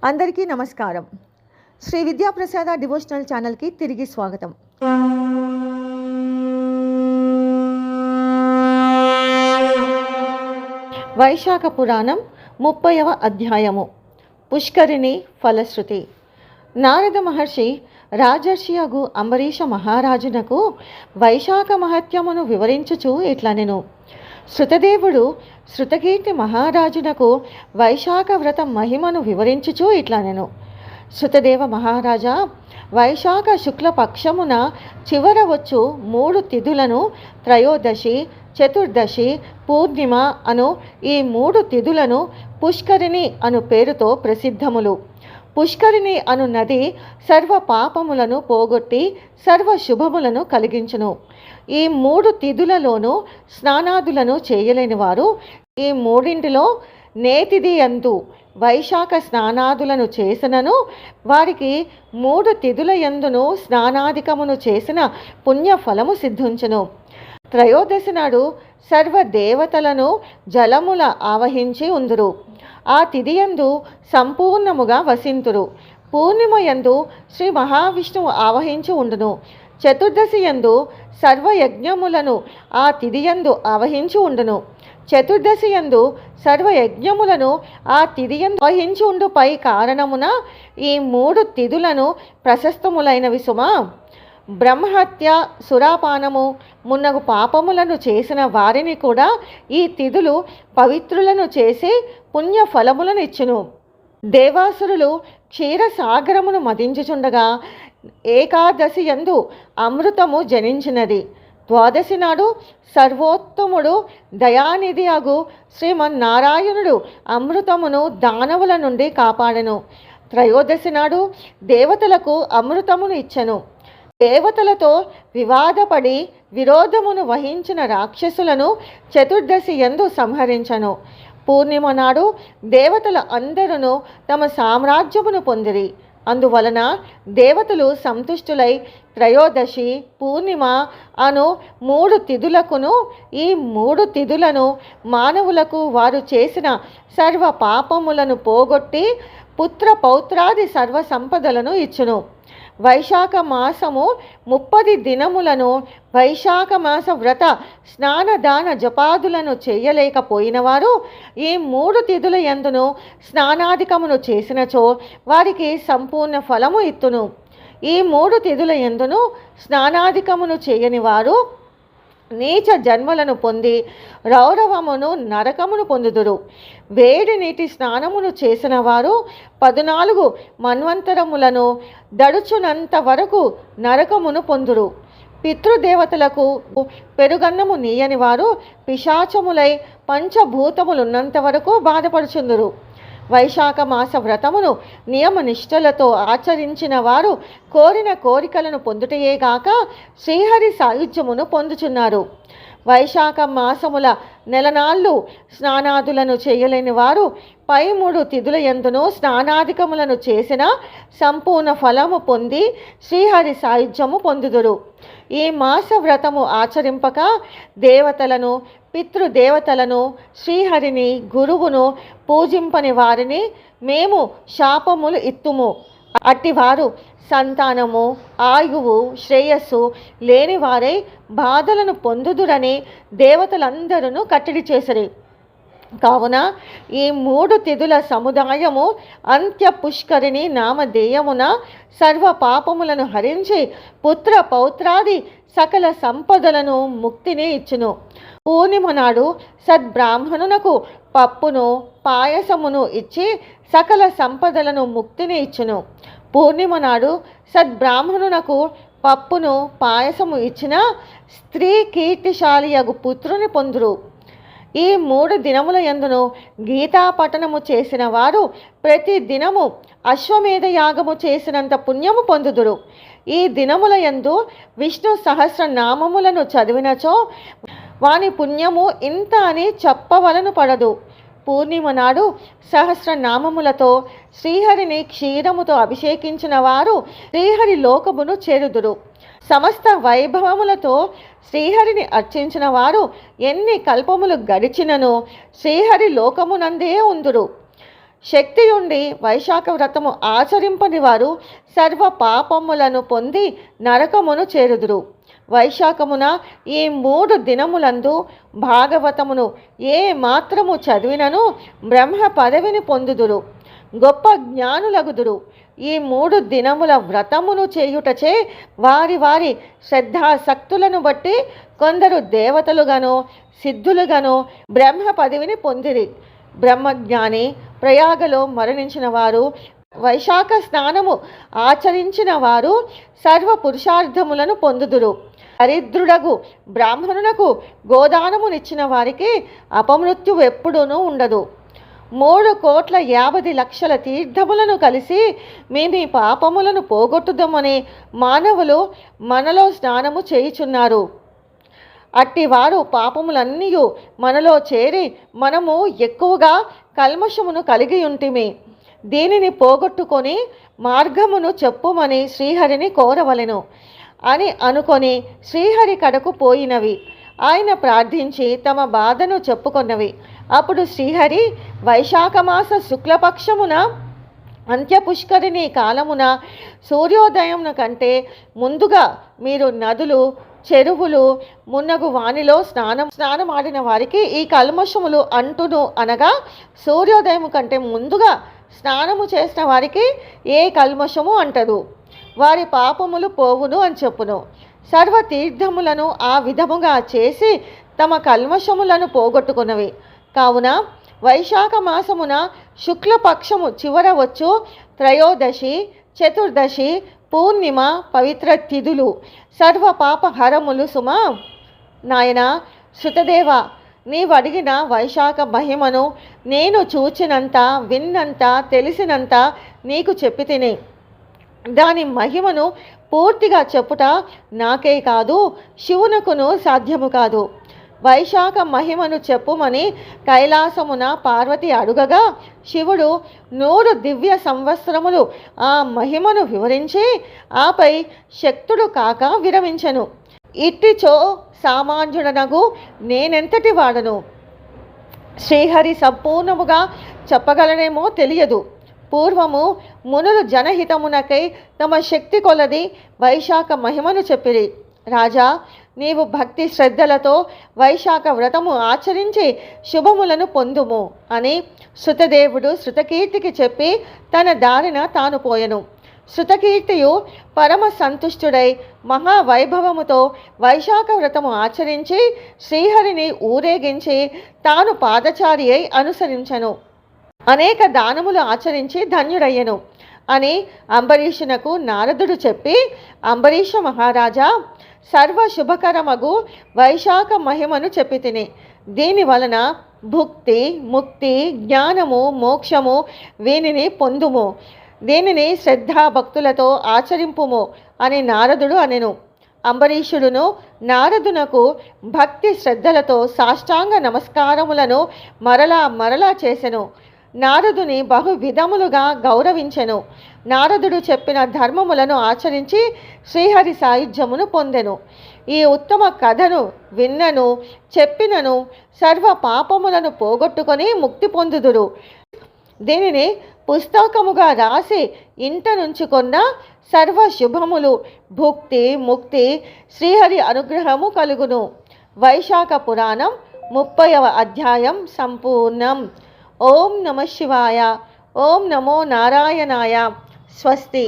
అందరికీ నమస్కారం. శ్రీ విద్యాప్రసాద డివోషనల్ ఛానల్కి తిరిగి స్వాగతం. వైశాఖ పురాణం 30వ అధ్యాయము. పుష్కరిణి ఫలశ్రుతి. నారద మహర్షి రాజర్షియగు అంబరీష మహారాజునకు వైశాఖ మహత్యమును వివరించుచు ఇట్లనెను. శృతదేవుడు శృతకీర్తి మహారాజునకు వైశాఖ వ్రతం మహిమను వివరించుచు ఇట్లనెను. శృతదేవ మహారాజా, వైశాఖ శుక్ల పక్షమున చివర వచ్చు 3 తిథులను త్రయోదశి, చతుర్దశి, పూర్ణిమ అను ఈ 3 తిథులను పుష్కరిణి అను పేరుతో ప్రసిద్ధములు. పుష్కరిణి అను నది సర్వ పాపములను పోగొట్టి సర్వ శుభములను కలిగించును. ఈ 3 తిథులలోనూ స్నానాదులను చేయలేని వారు ఈ మూడింటిలో నేతిది యందు వైశాఖ స్నానాదులను చేసినను వారికి 3 తిథుల యందును స్నానాధికమును చేసిన పుణ్యఫలము సిద్ధించును. త్రయోదశి నాడు సర్వ దేవతలను జలముల ఆవహించి ఉందురు. ఆ తిథియందు సంపూర్ణముగా వసింతురు. పూర్ణిమ యందు శ్రీ మహావిష్ణువు ఆవహించి ఉండును. చతుర్దశి యందు సర్వయజ్ఞములను ఆ తిథియందు ఆవహించి ఉండును. చతుర్దశి యందు సర్వయజ్ఞములను ఆ తిథియందు ఆవహించి ఉండు పై కారణమున ఈ 3 తిథులను ప్రశస్తములైనవి సుమా. బ్రహ్మహత్య, సురాపానము మున్నగు పాపములను చేసిన వారిని కూడా ఈ తిథులు పవిత్రులను చేసి పుణ్య ఫలములను ఇచ్చును. దేవాసురులు క్షీరసాగరమును మదించుచుండగా ఏకాదశి యందు అమృతము జనించినది. ద్వాదశి నాడు సర్వోత్తముడు దయానిధి అగు శ్రీమన్నారాయణుడు అమృతమును దానవుల నుండి కాపాడెను. త్రయోదశి నాడు దేవతలకు అమృతమును ఇచ్చెను. దేవతలతో వివాదపడి విరోధమును వహించిన రాక్షసులను చతుర్దశి యందు సంహరించను. పూర్ణిమ నాడు దేవతల అందరూ తమ సామ్రాజ్యమును పొందిరి. అందువలన దేవతలు సంతుష్టులై త్రయోదశి, పూర్ణిమ అను 3 తిథులకును ఈ 3 తిథులను మానవులకు వారు చేసిన సర్వ పాపములను పోగొట్టి పుత్ర పౌత్రాది సర్వ సంపదలను ఇచ్చును. వైశాఖ మాసము 30 దినములను వైశాఖ మాస వ్రత స్నానదాన జపాదులను చేయలేకపోయిన వారు ఈ 3 తిథుల యందును స్నానాధికమును చేసినచో వారికి సంపూర్ణ ఫలము ఇత్తును. ఈ 3 తిథుల యందును స్నానాధికమును చేయని వారు నీచ జన్మలను పొంది రౌరవమును నరకమును పొందుదురు. వేడి నీటి స్నానమును చేసిన వారు 14 మన్వంతరములను దడుచునంత వరకు నరకమును పొందురు. పితృదేవతలకు పెరుగన్నము నీయని వారు పిశాచములై పంచభూతములున్నంత వరకు బాధపడుచుందురు. వైశాఖ మాస వ్రతమును నియమ నిష్టలతో ఆచరించిన వారు కోరిన కోరికలను పొందుటయేగాక శ్రీహరి సాయుధ్యమును పొందుచున్నారు. వైశాఖ మాసముల నెలనాళ్ళు స్నానాదులను చేయలేని వారు పై 3 తిథుల యందును స్నానాధికములను చేసిన సంపూర్ణ ఫలము పొంది శ్రీహరి సాయుధ్యము పొందుదురు. ఈ మాస వ్రతము ఆచరింపక దేవతలను, పితృదేవతలను, శ్రీహరిని, గురువును పూజింపని వారిని మేము శాపములు ఇత్తుము. అట్టివారు సంతానము, ఆయువు, శ్రేయస్సు లేని వారై బాధలను పొందుదురని దేవతలందరూ కట్టడి చేసిరి. కావున ఈ 3 తిథుల సముదాయము అంత్య పుష్కరిణి నామధేయమున సర్వ పాపములను హరించి పుత్ర పౌత్రాది సకల సంపదలను ముక్తిని ఇచ్చును. పూర్ణిమ నాడు సద్బ్రాహ్మణునకు పప్పును పాయసమును ఇచ్చి సకల సంపదలను ముక్తిని ఇచ్చును. పూర్ణిమ నాడు సద్బ్రాహ్మణునకు పప్పును పాయసము ఇచ్చిన స్త్రీ కీర్తిశాలియగు పుత్రుని పొందురు. ఈ 3 దినముల యందును గీతా పఠనము చేసిన వారు ప్రతి దినము అశ్వమేధ యాగము చేసినంత పుణ్యము పొందుదురు. ఈ దినముల యందు విష్ణు సహస్రనామములను చదివినచో వాని పుణ్యము ఇంత అని చెప్పవలను పడదు. పూర్ణిమ నాడు సహస్రనామములతో శ్రీహరిని క్షీరముతో అభిషేకించిన వారు శ్రీహరి లోకమును చేరుదురు. సమస్త వైభవములతో శ్రీహరిని అర్చించిన వారు ఎన్ని కల్పములు గడిచినను శ్రీహరి లోకమునందే ఉందురు. శక్తి ఉండి వైశాఖ వ్రతము ఆచరింపని వారు సర్వ పాపములను పొంది నరకమును చేరుదురు. వైశాఖమున ఈ 3 దినములందు భాగవతమును ఏ మాత్రము చదివినను బ్రహ్మ పదవిని పొందుదురు, గొప్ప జ్ఞానులగుదురు. ఈ 3 దినముల వ్రతమును చేయుటచే వారి వారి శ్రద్ధాశక్తులను బట్టి కొందరు దేవతలుగాను సిద్ధులుగాను బ్రహ్మ పదవిని పొందిరి. బ్రహ్మజ్ఞాని ప్రయాగలో మరణించిన వారు, వైశాఖ స్నానము ఆచరించిన వారు సర్వ పురుషార్థములను పొందుదురు. దరిద్రుడగు బ్రాహ్మణునకు గోదానమునిచ్చిన వారికి అపమృత్యు ఎప్పుడూనూ ఉండదు. 3,50,00,000 తీర్థములను కలిసి మీ పాపములను పోగొట్టుదామని మానవులు మనలో స్నానము చేయుచున్నారు. అట్టివారు పాపములన్నీ మనలో చేరి మనము ఎక్కువగా కల్మషమును కలిగి ఉంటిమి. దీనిని పోగొట్టుకొని మార్గమును చెప్పుమని శ్రీహరిని కోరవలెను అని అనుకొని శ్రీహరి కడకు పోయినవి. ఆయన ప్రార్థించి తమ బాధను చెప్పుకొన్నవి. అప్పుడు శ్రీహరి వైశాఖమాస శుక్లపక్షమున అంత్యపుష్కరిణి కాలమున సూర్యోదయం కంటే ముందుగా మీరు నదులు చెరువులు మున్నగు వానిలో స్నానమాడిన వారికి ఈ కల్మషములు అంటును. అనగా సూర్యోదయం కంటే ముందుగా స్నానము చేసిన వారికి ఏ కల్మషము అంటదు, వారి పాపములు పోవును అని చెప్పును. సర్వ తీర్థములను ఆ విధముగా చేసి తమ కల్మషములను పోగొట్టుకున్నవి. కావున వైశాఖ మాసమున శుక్లపక్షము చివర వచ్చు త్రయోదశి, చతుర్దశి, పూర్ణిమ పవిత్ర తిథులు సర్వ పాప హరములు సుమా. నాయన శృతదేవ, నీవడిగిన వైశాఖ మహిమను నేను చూచినంత, విన్నంత, తెలిసినంత నీకు చెప్పి తిని, దాని మహిమను పూర్తిగా చెప్పుట నాకే కాదు శివునకును సాధ్యము కాదు. వైశాఖ మహిమను చెప్పుమని కైలాసమున పార్వతి అడుగగా శివుడు 100 దివ్య సంవత్సరములు ఆ మహిమను వివరించి ఆపై శక్తుడు కాక విరమించెను. ఇట్టిచో సామాన్యుడనగు నేనెంతటి వాడను శ్రీహరి సంపూర్ణముగా చెప్పగలనేమో తెలియదు. పూర్వము మునులు జనహితమునకై తమ శక్తి కొలది వైశాఖ మహిమను చెప్పిరి. రాజా, నీవు భక్తి శ్రద్ధలతో వైశాఖ వ్రతము ఆచరించి శుభములను పొందుము అని శృతదేవుడు శృతకీర్తికి చెప్పి తన దారిన తాను పోయెను. శృతకీర్తియు పరమ సంతుష్టుడై మహావైభవముతో వైశాఖ వ్రతము ఆచరించి శ్రీహరిని ఊరేగించి తాను పాదచారి అయి అనుసరించెను. అనేక దానములు ఆచరించి ధన్యుడయ్యెను అని అంబరీషునకు నారదుడు చెప్పి, అంబరీష మహారాజా, సర్వ శుభకరమగు వైశాఖ మహిమను చెప్పి తిని, దీని వలన భుక్తి, ముక్తి, జ్ఞానము, మోక్షము వీనిని పొందుము. దీనిని శ్రద్ధాభక్తులతో ఆచరింపుము అని నారదుడు అనెను. అంబరీషుడును నారదునకు భక్తి శ్రద్ధలతో సాష్టాంగ నమస్కారములను మరలా చేసెను. నారదుని బహు విధములుగా గౌరవించెను. నారదుడు చెప్పిన ధర్మములను ఆచరించి శ్రీహరి సాయుధ్యమును పొందెను. ఈ ఉత్తమ కథను విన్నను చెప్పినను సర్వ పాపములను పోగొట్టుకొని ముక్తి పొందుదురు. దీనిని పుస్తకముగా రాసి ఇంట నుంచుకొన్న సర్వ శుభములు, భుక్తి, ముక్తి, శ్రీహరి అనుగ్రహము కలుగును. వైశాఖ పురాణం 30వ అధ్యాయం సంపూర్ణం. ఓం నమ శివాయ. ఓం నమో నారాయణాయ. స్వస్తి.